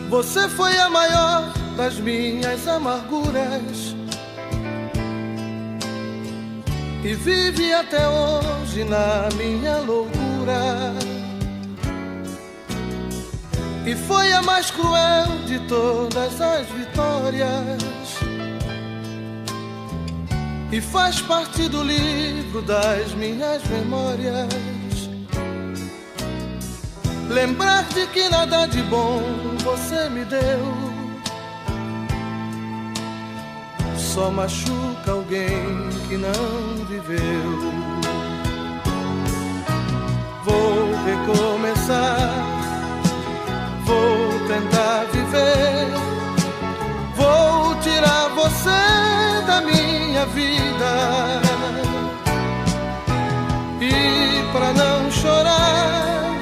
Você foi a maior das minhas amarguras e vive até hoje na minha loucura. E foi a mais cruel de todas as vitórias e faz parte do livro das minhas memórias. Lembrar de que nada de bom você me deu só machuca alguém que não viveu. Vou recomeçar, vou tentar viver, vou tirar você da minha vida. E pra não chorar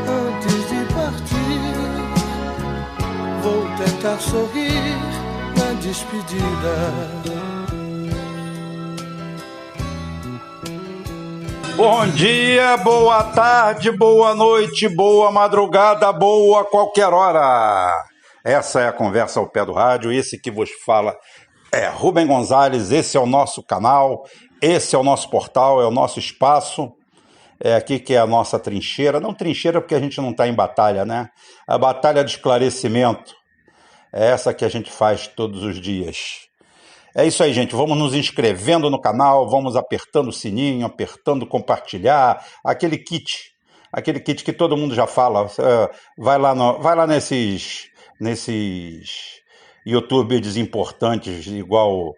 antes de partir, vou tentar sorrir na despedida. Bom dia, boa tarde, boa noite, boa madrugada, boa qualquer hora. Essa é a Conversa ao Pé do Rádio. Esse que vos fala é Rubem Gonzalez. Esse é o nosso canal, esse é o nosso portal, é o nosso espaço. É aqui que é a nossa trincheira. Não trincheira porque a gente não está em batalha, né? A batalha de esclarecimento é essa que a gente faz todos os dias. É isso aí, gente. Vamos nos inscrevendo no canal, vamos apertando o sininho, apertando compartilhar, aquele kit que todo mundo já fala. Vai lá nesses YouTubers importantes, igual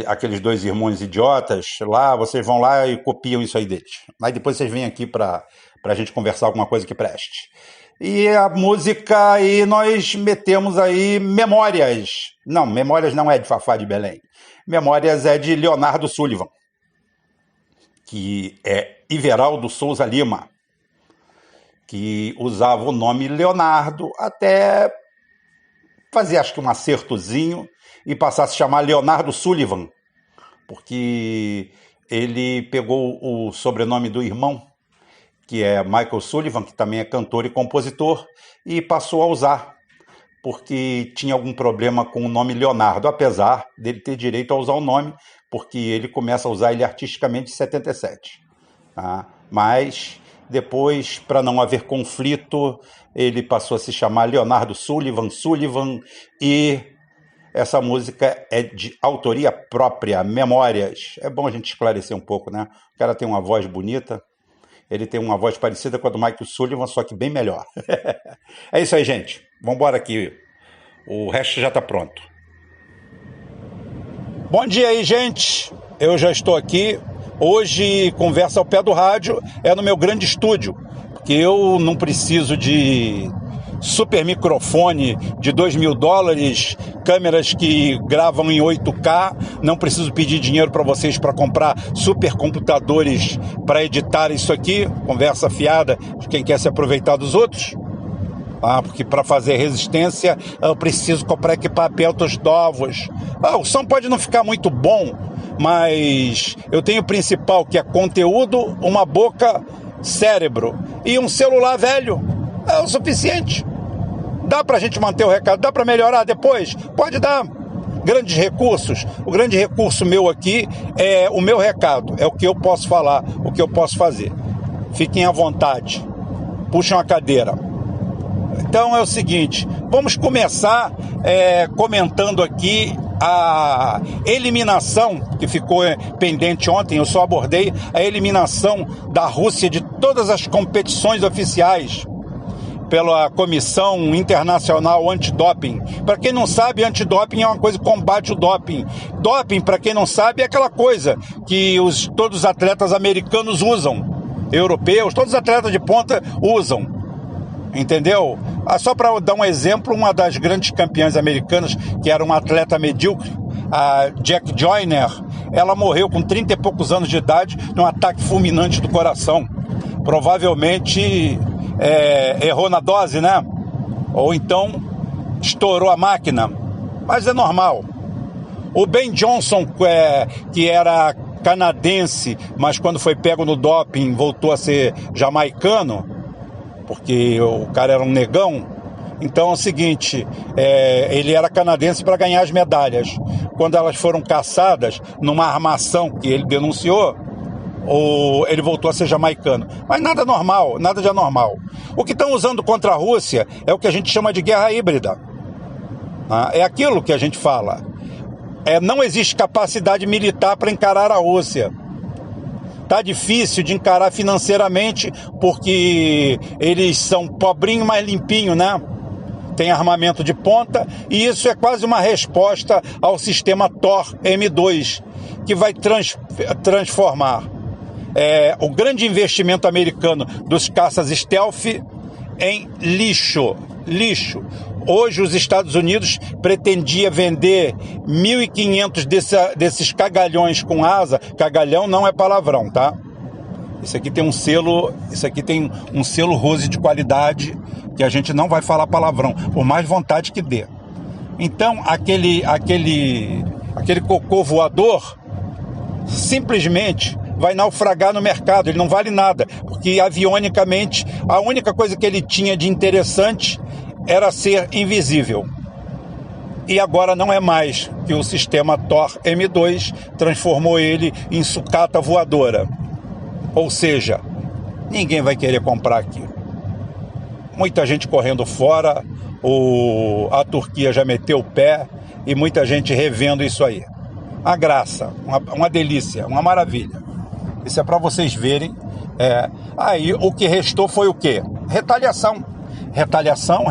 aqueles dois irmãos idiotas lá, vocês vão lá e copiam isso aí deles. Aí depois vocês vêm aqui para a gente conversar alguma coisa que preste. E a música aí, nós metemos aí Memórias. Não, Memórias não é de Fafá de Belém. Memórias é de Leonardo Sullivan, que é Iveraldo Souza Lima, que usava o nome Leonardo até fazer, acho que um acertozinho, e passar a se chamar Leonardo Sullivan, porque ele pegou o sobrenome do irmão, que é Michael Sullivan, que também é cantor e compositor, e passou a usar, porque tinha algum problema com o nome Leonardo, apesar dele ter direito a usar o nome, porque ele começa a usar ele artisticamente em 77. Tá? Mas depois, para não haver conflito, ele passou a se chamar Leonardo Sullivan, e essa música é de autoria própria, Memórias. É bom a gente esclarecer um pouco, né? O cara tem uma voz bonita, ele tem uma voz parecida com a do Michael Sullivan, só que bem melhor. É isso aí, gente. Vamos embora aqui. O resto já está pronto. Bom dia aí, gente. Eu já estou aqui. Hoje, Conversa ao Pé do Rádio é no meu grande estúdio, porque eu não preciso de super microfone de $2.000, câmeras que gravam em 8K, não preciso pedir dinheiro para vocês para comprar super computadores para editar isso aqui, conversa fiada de quem quer se aproveitar dos outros. Porque para fazer resistência eu preciso comprar equipamentos novos. O som pode não ficar muito bom, mas eu tenho o principal, que é conteúdo, uma boca, cérebro e um celular velho. É o suficiente. Dá pra gente manter o recado, dá pra melhorar depois? Pode dar. Grandes recursos. O grande recurso meu aqui é o meu recado, é o que eu posso falar, o que eu posso fazer. Fiquem à vontade. Puxem a cadeira. Então é o seguinte, vamos começar comentando aqui a eliminação que ficou pendente ontem. Eu só abordei a eliminação da Rússia de todas as competições oficiais pela Comissão Internacional Antidoping. Para quem não sabe, antidoping é uma coisa que combate o doping. Doping, para quem não sabe, é aquela coisa que todos os atletas americanos usam, europeus, todos os atletas de ponta usam, entendeu? Só para dar um exemplo, uma das grandes campeãs americanas, que era uma atleta medíocre, a Jack Joyner, ela morreu com 30 e poucos anos de idade num ataque fulminante do coração. Provavelmente errou na dose, né? Ou então estourou a máquina, mas é normal. O Ben Johnson, que era canadense, mas quando foi pego no doping voltou a ser jamaicano, porque o cara era um negão. Então é o seguinte, ele era canadense para ganhar as medalhas. Quando elas foram caçadas numa armação que ele denunciou, ele voltou a ser jamaicano. Mas nada normal, nada de anormal. O que estão usando contra a Rússia é o que a gente chama de guerra híbrida. É aquilo que a gente fala. Não existe capacidade militar para encarar a Rússia. Tá difícil de encarar financeiramente, porque eles são pobrinho, mas limpinho, né? Tem armamento de ponta, e isso é quase uma resposta ao sistema Thor M2, que vai transformar o grande investimento americano dos caças stealth em lixo. Hoje os Estados Unidos pretendia vender 1.500 desses cagalhões com asa. Cagalhão não é palavrão, tá? Isso aqui tem um selo Rose de qualidade, que a gente não vai falar palavrão, por mais vontade que dê. Então, aquele cocô voador simplesmente vai naufragar no mercado, ele não vale nada, porque avionicamente a única coisa que ele tinha de interessante era ser invisível. E agora não é mais, que o sistema Thor M2 transformou ele em sucata voadora. Ou seja, ninguém vai querer comprar aqui. Muita gente correndo fora, a Turquia já meteu o pé e muita gente revendo isso aí. Uma graça, uma delícia, uma maravilha. Isso é para vocês verem. Aí o que restou foi o quê? Retaliação. Retaliação.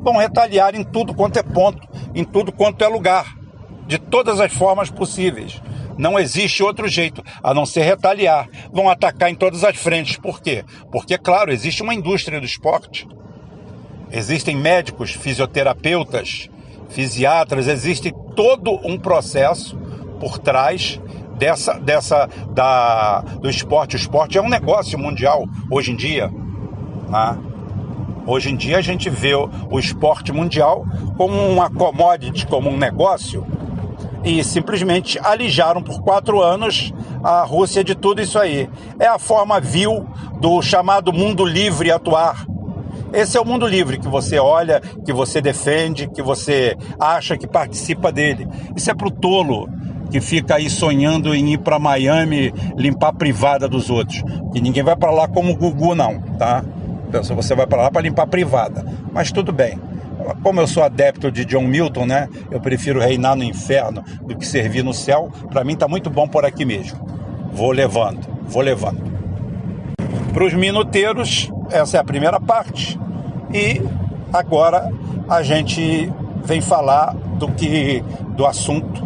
Vão retaliar em tudo quanto é ponto, em tudo quanto é lugar, de todas as formas possíveis. Não existe outro jeito, a não ser retaliar. Vão atacar em todas as frentes. Por quê? Porque, claro, existe uma indústria do esporte. Existem médicos, fisioterapeutas, fisiatras, existe todo um processo por trás do esporte. O esporte é um negócio mundial hoje em dia, né? Hoje em dia a gente vê o esporte mundial como uma commodity, como um negócio, e simplesmente alijaram por 4 anos a Rússia de tudo isso aí. É a forma vil do chamado mundo livre atuar. Esse é o mundo livre que você olha, que você defende, que você acha que participa dele. Isso é pro tolo que fica aí sonhando em ir para Miami limpar a privada dos outros. E ninguém vai para lá como o Gugu, não, tá? Então, você vai para lá para limpar a privada. Mas tudo bem. Como eu sou adepto de John Milton, né? Eu prefiro reinar no inferno do que servir no céu. Para mim tá muito bom por aqui mesmo. Vou levando. Para os minuteiros, essa é a primeira parte. E agora a gente vem falar do assunto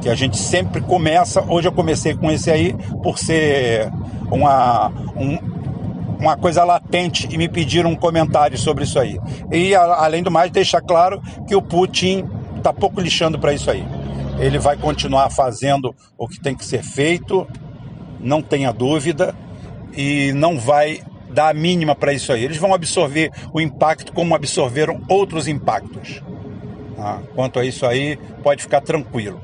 que a gente sempre começa. Hoje eu comecei com esse aí por ser uma coisa latente e me pediram um comentário sobre isso aí. E, além do mais, deixar claro que o Putin está pouco lixando para isso aí. Ele vai continuar fazendo o que tem que ser feito, não tenha dúvida, e não vai dar a mínima para isso aí. Eles vão absorver o impacto como absorveram outros impactos. Quanto a isso aí, pode ficar tranquilo.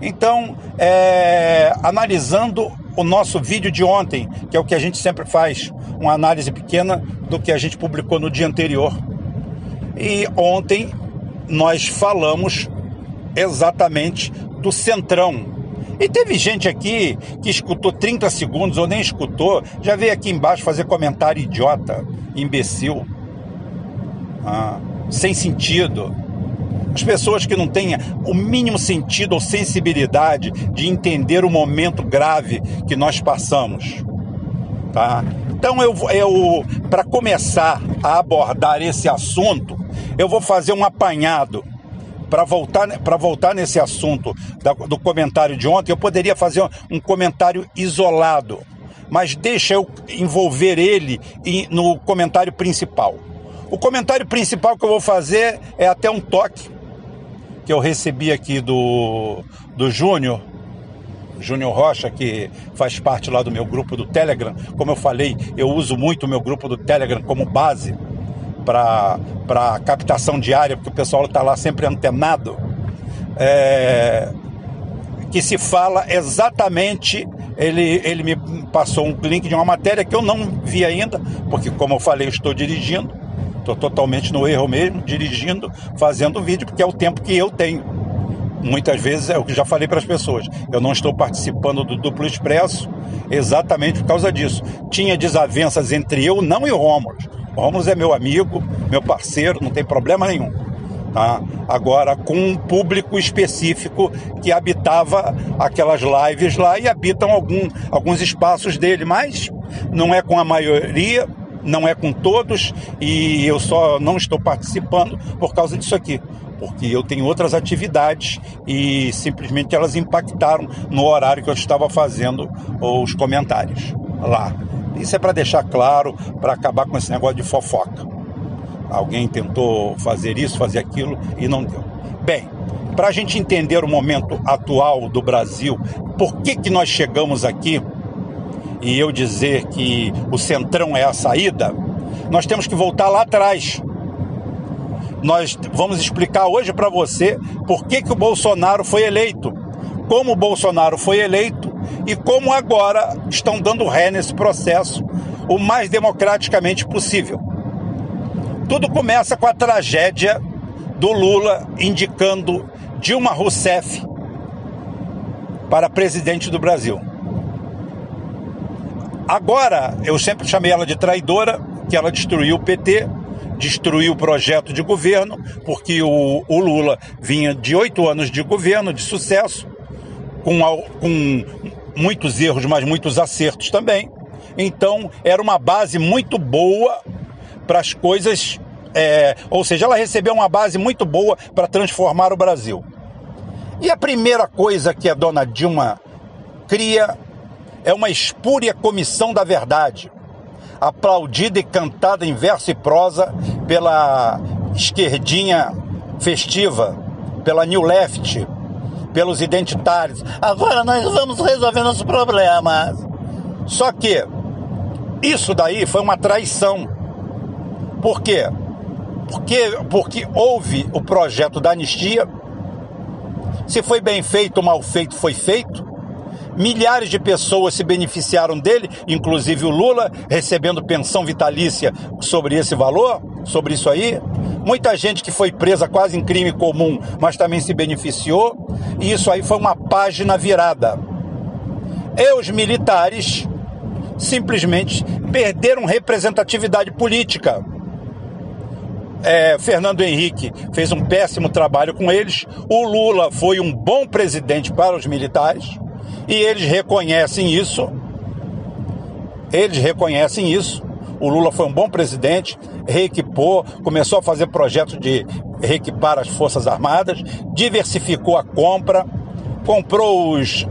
Então, analisando o nosso vídeo de ontem, que é o que a gente sempre faz, uma análise pequena do que a gente publicou no dia anterior. E ontem nós falamos exatamente do Centrão. E teve gente aqui que escutou 30 segundos ou nem escutou, já veio aqui embaixo fazer comentário idiota, imbecil, sem sentido. As pessoas que não têm o mínimo sentido ou sensibilidade de entender o momento grave que nós passamos, tá? Então para começar a abordar esse assunto, eu vou fazer um apanhado. Para voltar nesse assunto do comentário de ontem, eu poderia fazer um comentário isolado, mas deixa eu envolver ele no comentário principal. O comentário principal que eu vou fazer é até um toque que eu recebi aqui do Júnior Rocha, que faz parte lá do meu grupo do Telegram. Como eu falei, eu uso muito o meu grupo do Telegram como base para captação diária, porque o pessoal está lá sempre antenado, que se fala exatamente ele me passou um link de uma matéria que eu não vi ainda, porque, como eu falei, eu estou dirigindo, estou totalmente no erro mesmo, dirigindo, fazendo vídeo, porque é o tempo que eu tenho. Muitas vezes é o que já falei para as pessoas, eu não estou participando do Duplo Expresso exatamente por causa disso. Tinha desavenças entre eu, não, e o Rômulo. O Rômulo é meu amigo, meu parceiro, não tem problema nenhum. Tá? Agora, com um público específico que habitava aquelas lives lá e habitam alguns espaços dele, mas não é com a maioria, não é com todos, e eu só não estou participando por causa disso aqui, porque eu tenho outras atividades e simplesmente elas impactaram no horário que eu estava fazendo os comentários lá. Isso é para deixar claro, para acabar com esse negócio de fofoca. Alguém tentou fazer isso, fazer aquilo e não deu. Bem, para a gente entender o momento atual do Brasil, por que nós chegamos aqui, e eu dizer que o Centrão é a saída, nós temos que voltar lá atrás. Nós vamos explicar hoje para você por que o Bolsonaro foi eleito, como o Bolsonaro foi eleito e como agora estão dando ré nesse processo o mais democraticamente possível. Tudo começa com a tragédia do Lula indicando Dilma Rousseff para presidente do Brasil. Agora, eu sempre chamei ela de traidora, que ela destruiu o PT, destruiu o projeto de governo, porque o Lula vinha de 8 anos de governo, de sucesso, com muitos erros, mas muitos acertos também. Então, era uma base muito boa para as coisas, ou seja, ela recebeu uma base muito boa para transformar o Brasil. E a primeira coisa que a dona Dilma cria é uma espúria comissão da verdade, aplaudida e cantada em verso e prosa pela esquerdinha festiva, pela New Left, pelos identitários. Agora nós vamos resolver nossos problemas. Só que isso daí foi uma traição. Por quê? Porque houve o projeto da anistia. Se foi bem feito ou mal feito, foi feito. Milhares de pessoas se beneficiaram dele, inclusive o Lula, recebendo pensão vitalícia sobre esse valor, sobre isso aí. Muita gente que foi presa quase em crime comum, mas também se beneficiou. E isso aí foi uma página virada. E os militares simplesmente perderam representatividade política. Fernando Henrique fez um péssimo trabalho com eles. O Lula foi um bom presidente para os militares. E eles reconhecem isso. O Lula foi um bom presidente, reequipou, começou a fazer projetos de reequipar as Forças Armadas, diversificou a compra, comprou os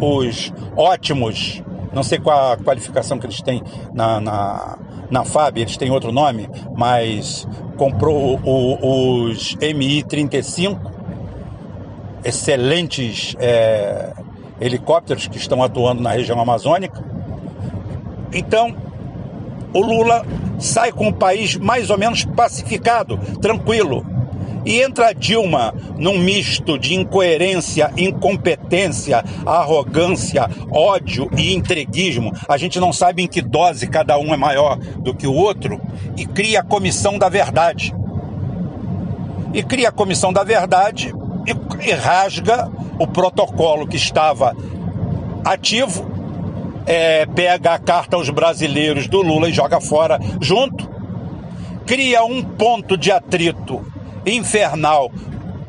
ótimos, não sei qual a qualificação que eles têm na FAB, eles têm outro nome, mas comprou os Mi-35, excelentes helicópteros que estão atuando na região amazônica. Então, o Lula sai com o país mais ou menos pacificado, tranquilo. E entra a Dilma num misto de incoerência, incompetência, arrogância, ódio e entreguismo. A gente não sabe em que dose cada um é maior do que o outro. E cria a Comissão da Verdade. E rasga o protocolo que estava ativo, pega a carta aos brasileiros do Lula e joga fora junto, cria um ponto de atrito infernal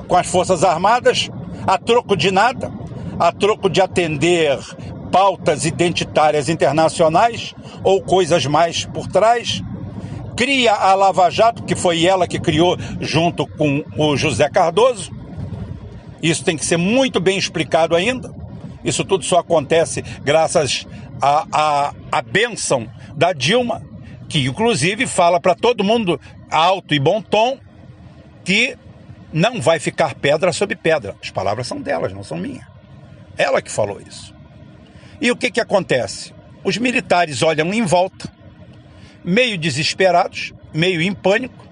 com as Forças Armadas, a troco de nada, a troco de atender pautas identitárias internacionais ou coisas mais por trás. Cria a Lava Jato, que foi ela que criou junto com o José Cardoso. Isso tem que ser muito bem explicado ainda. Isso tudo só acontece graças à bênção da Dilma, que inclusive fala para todo mundo alto e bom tom que não vai ficar pedra sobre pedra. As palavras são delas, não são minhas. Ela que falou isso. E o que acontece? Os militares olham em volta, meio desesperados, meio em pânico.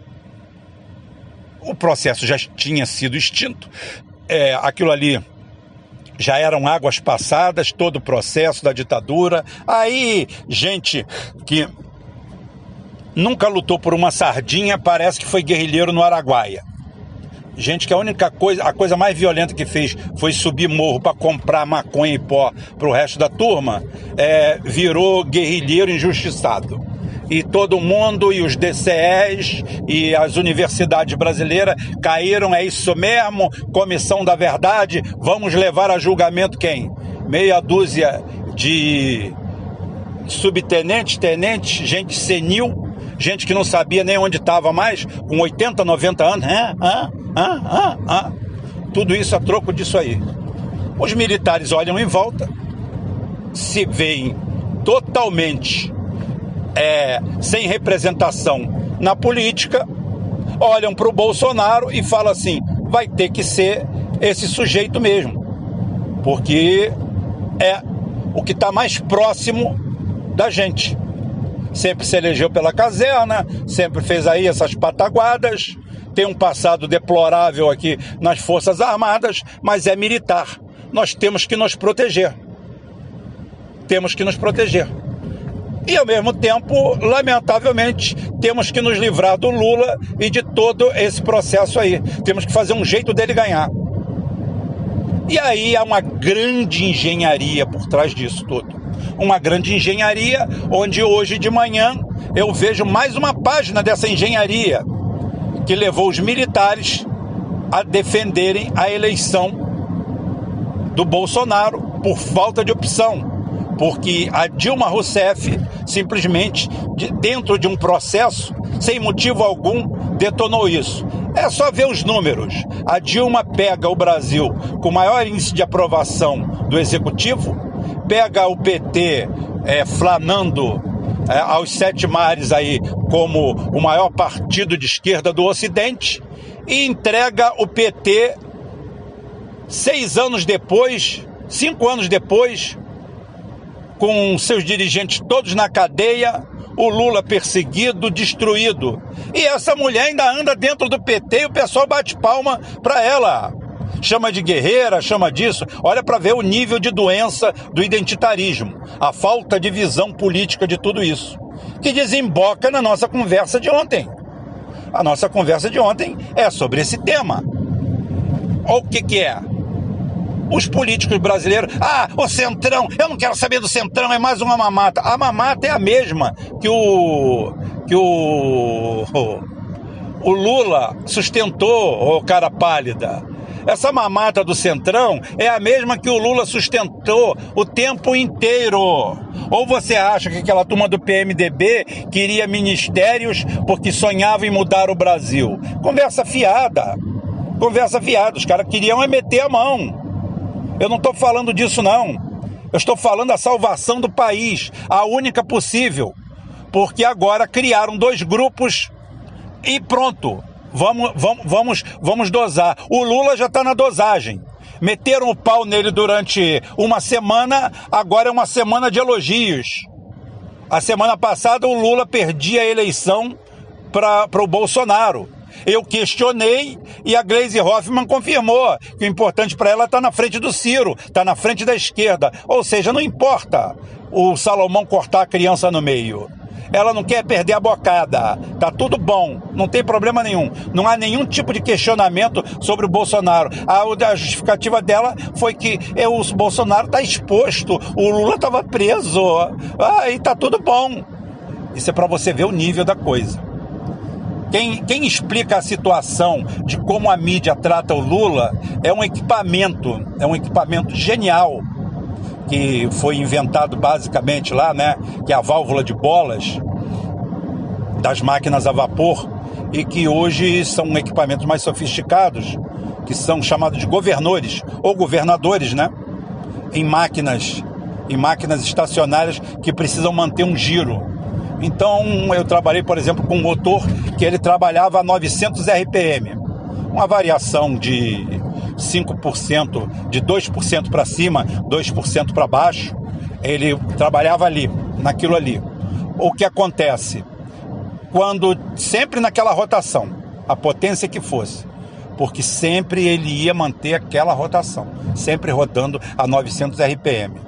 O processo já tinha sido extinto. Aquilo ali já eram águas passadas, todo o processo da ditadura. Aí, gente que nunca lutou por uma sardinha, parece que foi guerrilheiro no Araguaia. Gente que a coisa mais violenta que fez foi subir morro para comprar maconha e pó para o resto da turma, virou guerrilheiro injustiçado. E todo mundo, e os DCEs, e as universidades brasileiras caíram, é isso mesmo, Comissão da Verdade, vamos levar a julgamento quem? Meia dúzia de subtenentes, tenentes, gente senil, gente que não sabia nem onde estava mais, com 80, 90 anos, tudo isso a troco disso aí. Os militares olham em volta, se veem totalmente sem representação na política, olham para o Bolsonaro e falam assim, vai ter que ser esse sujeito mesmo, porque é o que está mais próximo da gente. Sempre se elegeu pela caserna, sempre fez aí essas pataguadas, tem um passado deplorável aqui nas Forças Armadas, mas é militar. Nós temos que nos proteger. Temos que nos proteger. E, ao mesmo tempo, lamentavelmente, temos que nos livrar do Lula e de todo esse processo aí. Temos que fazer um jeito dele ganhar. E aí há uma grande engenharia por trás disso tudo. Uma grande engenharia, onde hoje de manhã eu vejo mais uma página dessa engenharia que levou os militares a defenderem a eleição do Bolsonaro por falta de opção. Porque a Dilma Rousseff simplesmente, dentro de um processo, sem motivo algum, detonou isso. É só ver os números. A Dilma pega o Brasil com o maior índice de aprovação do Executivo, pega o PT flanando aos 7 mares aí como o maior partido de esquerda do Ocidente e entrega o PT 5 anos depois, com seus dirigentes todos na cadeia, o Lula perseguido, destruído. E essa mulher ainda anda dentro do PT e o pessoal bate palma para ela. Chama de guerreira, chama disso. Olha para ver o nível de doença do identitarismo, a falta de visão política de tudo isso, que desemboca na nossa conversa de ontem. A nossa conversa de ontem é sobre esse tema. Olha o que é. Os políticos brasileiros, o Centrão, eu não quero saber do Centrão, é mais uma mamata. A mamata é a mesma que o Lula sustentou, ô cara pálida. Essa mamata do Centrão é a mesma que o Lula sustentou o tempo inteiro. Ou você acha que aquela turma do PMDB queria ministérios porque sonhava em mudar o Brasil? Conversa fiada. Os caras queriam meter a mão. Eu não estou falando disso, não. Eu estou falando da salvação do país, a única possível. Porque agora criaram 2 grupos e pronto. Vamos dosar. O Lula já está na dosagem. Meteram o pau nele durante uma semana, agora é uma semana de elogios. A semana passada o Lula perdia a eleição para o Bolsonaro. Eu questionei e a Gleisi Hoffmann confirmou que o importante para ela está na frente do Ciro, está na frente da esquerda. Ou seja, não importa o Salomão cortar a criança no meio. Ela não quer perder a bocada. Tá tudo bom, não tem problema nenhum. Não há nenhum tipo de questionamento sobre o Bolsonaro. A justificativa dela foi que o Bolsonaro está exposto, o Lula estava preso. E tá tudo bom. Isso é para você ver o nível da coisa. Quem explica a situação de como a mídia trata o Lula é um equipamento genial, que foi inventado basicamente lá, né, que é a válvula de bolas das máquinas a vapor, e que hoje são equipamentos mais sofisticados, que são chamados de governores, ou governadores, né, em máquinas estacionárias que precisam manter um giro. Então, eu trabalhei, por exemplo, com um motor que ele trabalhava a 900 RPM, uma variação de 5%, de 2% para cima, 2% para baixo. Ele trabalhava naquilo ali. O que acontece? Sempre naquela rotação, a potência que fosse. porque sempre ele ia manter aquela rotação, sempre rodando a 900 RPM.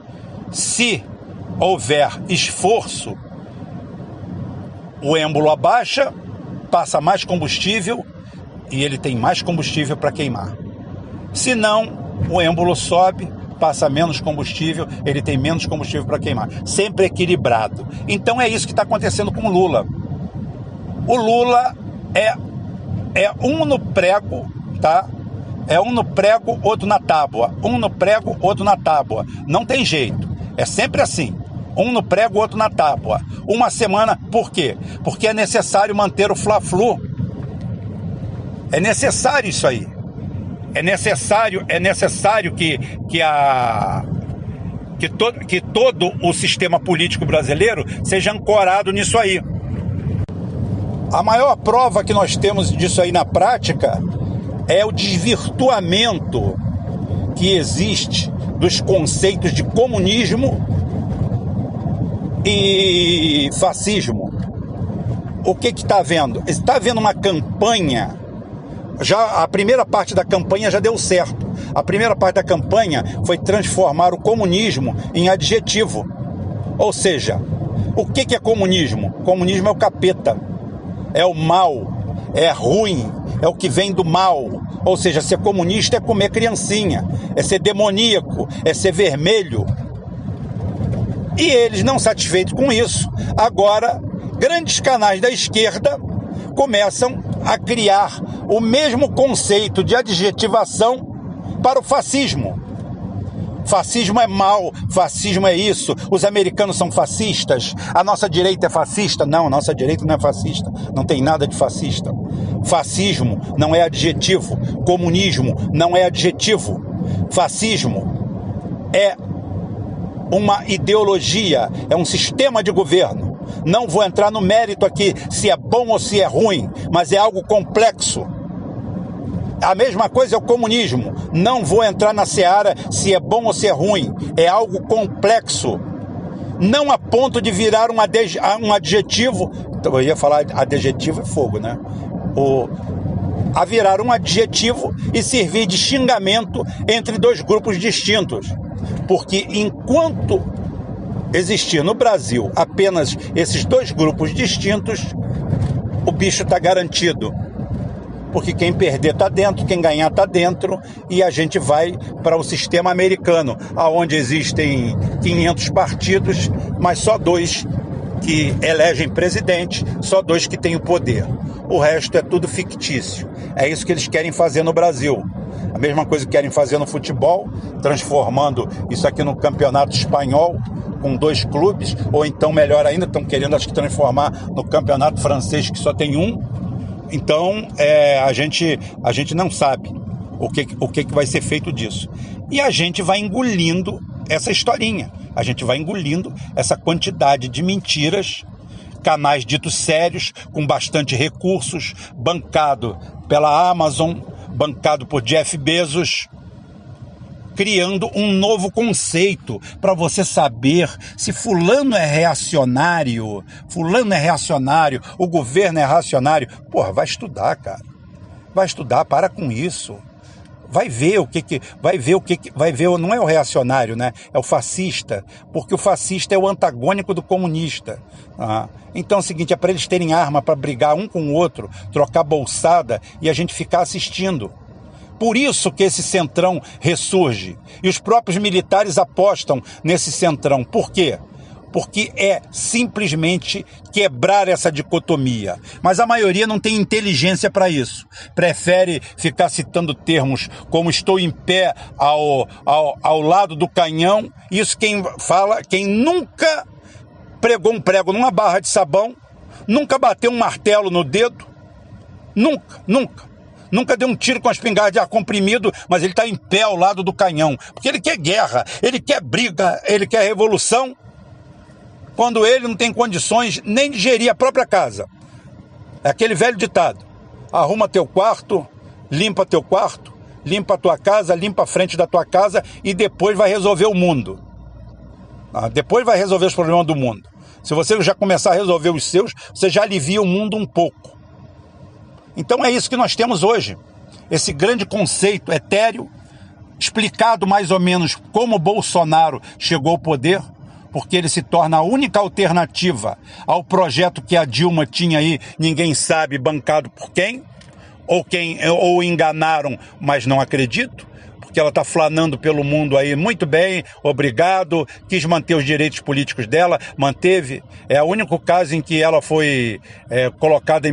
Se houver esforço, o êmbolo abaixa, passa mais combustível e ele tem mais combustível para queimar. Se não, o êmbolo sobe, passa menos combustível, ele tem menos combustível para queimar. Sempre equilibrado. Então é isso que está acontecendo com o Lula. O Lula é um no prego, tá? É um no prego, outro na tábua. Um no prego, outro na tábua. Não tem jeito. É sempre assim. Um no prego, outro na tábua. Uma semana, por quê? Porque é necessário manter o Fla-Flu. É necessário isso aí. É necessário que todo o sistema político brasileiro seja ancorado nisso aí. A maior prova que nós temos disso aí na prática é o desvirtuamento que existe dos conceitos de comunismo e fascismo. O que está havendo? Está havendo uma campanha. Já a primeira parte da campanha já deu certo. A primeira parte da campanha foi transformar o comunismo em adjetivo. Ou seja, o que é comunismo? Comunismo é o capeta, é o mal, é ruim, é o que vem do mal. Ou seja, ser comunista é comer criancinha, é ser demoníaco, é ser vermelho. E eles, não satisfeitos com isso, agora grandes canais da esquerda começam a criar o mesmo conceito de adjetivação para o fascismo. Fascismo é mal, fascismo é isso, os americanos são fascistas, a nossa direita é fascista. Não, a nossa direita não é fascista, não tem nada de fascista. Fascismo não é adjetivo, comunismo não é adjetivo. Fascismo é uma ideologia, é um sistema de governo. Não vou entrar no mérito aqui se é bom ou se é ruim, mas é algo complexo. A mesma coisa é o comunismo. Não vou entrar na seara se é bom ou se é ruim. É algo complexo. Não a ponto de virar um adjetivo. Eu ia falar adjetivo é fogo, né? A virar um adjetivo e servir de xingamento entre dois grupos distintos. Porque enquanto existir no Brasil apenas esses dois grupos distintos, o bicho está garantido. Porque quem perder está dentro, quem ganhar está dentro, e a gente vai para o sistema americano, onde existem 500 partidos, mas só 2 que elegem presidente, só 2 que têm o poder. O resto é tudo fictício. É isso que eles querem fazer no Brasil. A mesma coisa que querem fazer no futebol, transformando isso aqui no campeonato espanhol, com 2 clubes, ou então, melhor ainda, estão querendo, acho que, transformar no campeonato francês, que só tem um. Então, a gente não sabe o que vai ser feito disso. E a gente vai engolindo essa historinha. A gente vai engolindo essa quantidade de mentiras, canais ditos sérios, com bastante recursos, bancado pela Amazon, bancado por Jeff Bezos, criando um novo conceito para você saber se fulano é reacionário, o governo é reacionário. Porra, vai estudar, cara. Vai estudar, para com isso. Vai ver não é o reacionário, né? É o fascista, porque o fascista é o antagônico do comunista. Então é o seguinte, é para eles terem arma para brigar um com o outro, trocar bolsada e a gente ficar assistindo. Por isso que esse centrão ressurge. E os próprios militares apostam nesse centrão. Por quê? Porque é simplesmente quebrar essa dicotomia. Mas a maioria não tem inteligência para isso. Prefere ficar citando termos como estou em pé ao lado do canhão. Isso quem fala, quem nunca pregou um prego numa barra de sabão, nunca bateu um martelo no dedo, nunca deu um tiro com a espingarda de ar comprimido, mas ele está em pé ao lado do canhão. Porque ele quer guerra, ele quer briga, ele quer revolução, quando ele não tem condições nem de gerir a própria casa. É aquele velho ditado: arruma teu quarto, limpa teu quarto, limpa a tua casa, limpa a frente da tua casa e depois vai resolver o mundo. Depois vai resolver os problemas do mundo. Se você já começar a resolver os seus, você já alivia o mundo um pouco. Então é isso que nós temos hoje. esse grande conceito etéreo, explicado mais ou menos como Bolsonaro chegou ao poder, porque ele se torna a única alternativa ao projeto que a Dilma tinha aí, ninguém sabe bancado por quem, ou enganaram, mas não acredito, porque ela está flanando pelo mundo aí muito bem, obrigado, quis manter os direitos políticos dela, manteve. É o único caso em que ela foi colocada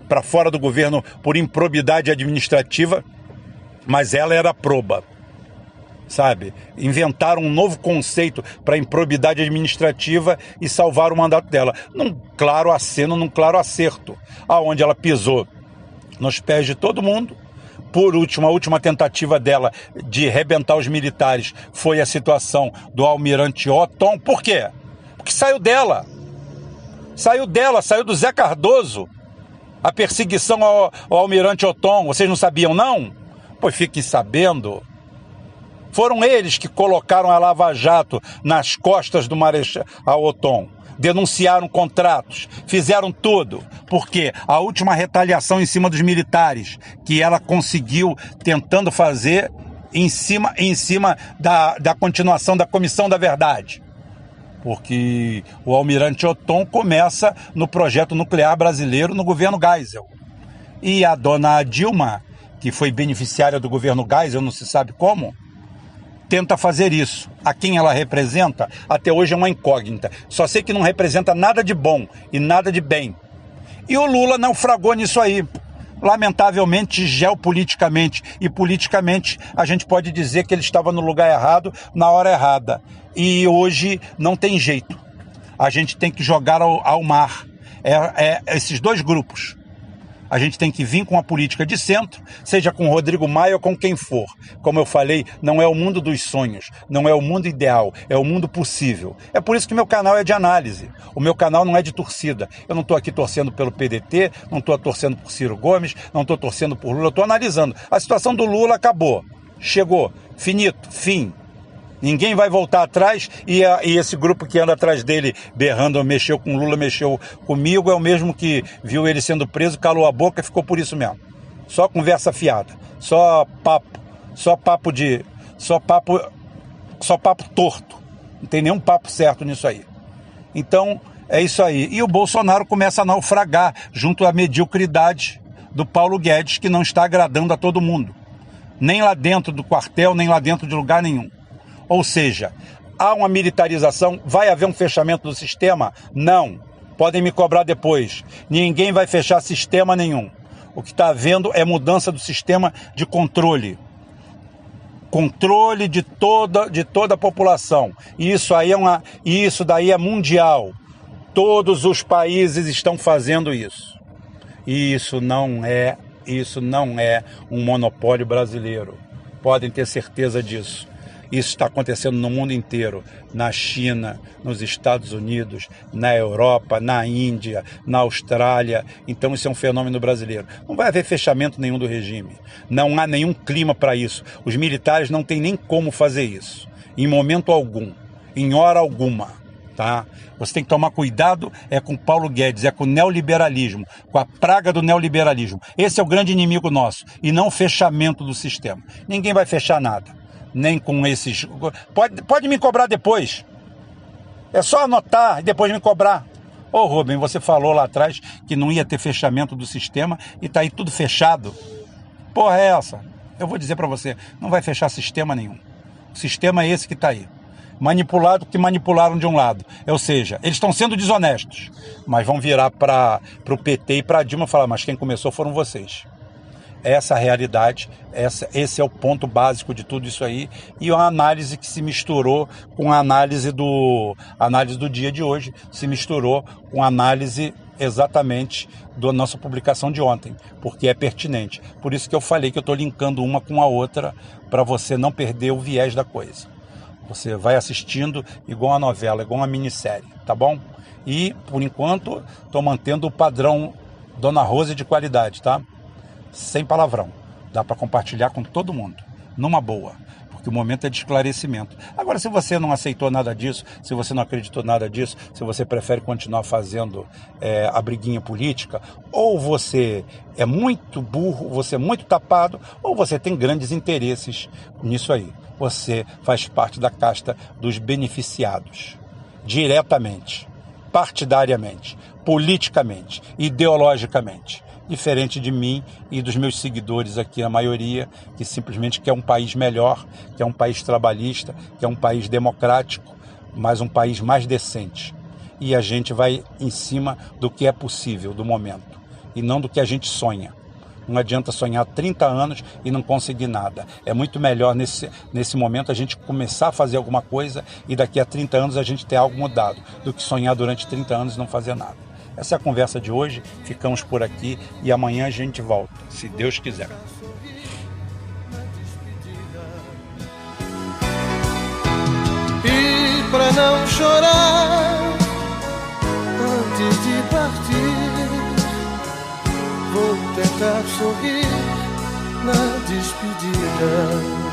para fora do governo por improbidade administrativa, mas ela era proba, sabe? Inventaram um novo conceito para improbidade administrativa e salvaram o mandato dela. Num claro aceno, num claro acerto, aonde ela pisou nos pés de todo mundo. Por último, a última tentativa dela de arrebentar os militares foi a situação do almirante Otton. Por quê? Porque saiu dela, saiu do Zé Cardoso, a perseguição ao almirante Otton. Vocês não sabiam, não? Pois fiquem sabendo. Foram eles que colocaram a Lava Jato nas costas do Marechal Otton. Denunciaram contratos, fizeram tudo, porque a última retaliação em cima dos militares que ela conseguiu tentando fazer em cima da continuação da Comissão da Verdade. Porque o almirante Otton começa no projeto nuclear brasileiro no governo Geisel. E a dona Dilma, que foi beneficiária do governo Geisel, não se sabe como, tenta fazer isso. A quem ela representa, até hoje é uma incógnita. Só sei que não representa nada de bom e nada de bem. E o Lula naufragou nisso aí. Lamentavelmente, geopoliticamente e politicamente, a gente pode dizer que ele estava no lugar errado, na hora errada. E hoje não tem jeito. A gente tem que jogar ao mar. Esses dois grupos. A gente tem que vir com a política de centro, seja com o Rodrigo Maia ou com quem for. Como eu falei, não é o mundo dos sonhos, não é o mundo ideal, é o mundo possível. É por isso que meu canal é de análise. O meu canal não é de torcida. Eu não estou aqui torcendo pelo PDT, não estou torcendo por Ciro Gomes, não estou torcendo por Lula, eu estou analisando. A situação do Lula acabou, chegou, finito, fim. Ninguém vai voltar atrás e esse grupo que anda atrás dele berrando, mexeu com Lula, mexeu comigo, é o mesmo que viu ele sendo preso, calou a boca e ficou por isso mesmo. Só conversa fiada, só papo torto. Não tem nenhum papo certo nisso aí. Então, é isso aí. E o Bolsonaro começa a naufragar junto à mediocridade do Paulo Guedes, que não está agradando a todo mundo. Nem lá dentro do quartel, nem lá dentro de lugar nenhum. Ou seja, há uma militarização, vai haver um fechamento do sistema? Não. Podem me cobrar depois. Ninguém vai fechar sistema nenhum. O que está havendo é mudança do sistema de controle. Controle de toda a população. E isso daí é mundial. Todos os países estão fazendo isso. E isso não é um monopólio brasileiro. Podem ter certeza disso. Isso está acontecendo no mundo inteiro, na China, nos Estados Unidos, na Europa, na Índia, na Austrália. Então isso é um fenômeno brasileiro. Não vai haver fechamento nenhum do regime. Não há nenhum clima para isso. Os militares não têm nem como fazer isso. Em momento algum, em hora alguma. Tá? Você tem que tomar cuidado com Paulo Guedes, com o neoliberalismo, com a praga do neoliberalismo. Esse é o grande inimigo nosso, e não o fechamento do sistema. Ninguém vai fechar nada. Nem com esses... Pode me cobrar depois. É só anotar e depois me cobrar. Ô Rubem, você falou lá atrás que não ia ter fechamento do sistema e tá aí tudo fechado. Porra é essa? Eu vou dizer para você, não vai fechar sistema nenhum. O sistema é esse que tá aí. Manipulado que manipularam de um lado. Ou seja, eles estão sendo desonestos, mas vão virar para o PT e para a Dilma e falar, mas quem começou foram vocês. Essa realidade, esse é o ponto básico de tudo isso aí, e uma análise que se misturou com a análise do dia de hoje, se misturou com a análise exatamente da nossa publicação de ontem, porque é pertinente. Por isso que eu falei que eu estou linkando uma com a outra, para você não perder o viés da coisa. Você vai assistindo igual uma novela, igual uma minissérie, tá bom? E, por enquanto, estou mantendo o padrão Dona Rose de qualidade, tá? Sem palavrão. Dá para compartilhar com todo mundo, numa boa. porque o momento é de esclarecimento. Agora, se você não aceitou nada disso, se você não acreditou nada disso, se você prefere continuar fazendo a briguinha política, ou você é muito burro, você é muito tapado, ou você tem grandes interesses nisso aí. Você faz parte da casta dos beneficiados, diretamente, partidariamente, politicamente, ideologicamente. Diferente de mim e dos meus seguidores aqui, a maioria, que simplesmente quer um país melhor, quer um país trabalhista, quer um país democrático, mas um país mais decente. E a gente vai em cima do que é possível, do momento, e não do que a gente sonha. Não adianta sonhar 30 anos e não conseguir nada. É muito melhor nesse momento a gente começar a fazer alguma coisa e daqui a 30 anos a gente ter algo mudado, do que sonhar durante 30 anos e não fazer nada. Essa é a conversa de hoje, ficamos por aqui e amanhã a gente volta, se Deus quiser. E pra não chorar antes de partir, vou tentar sorrir na despedida.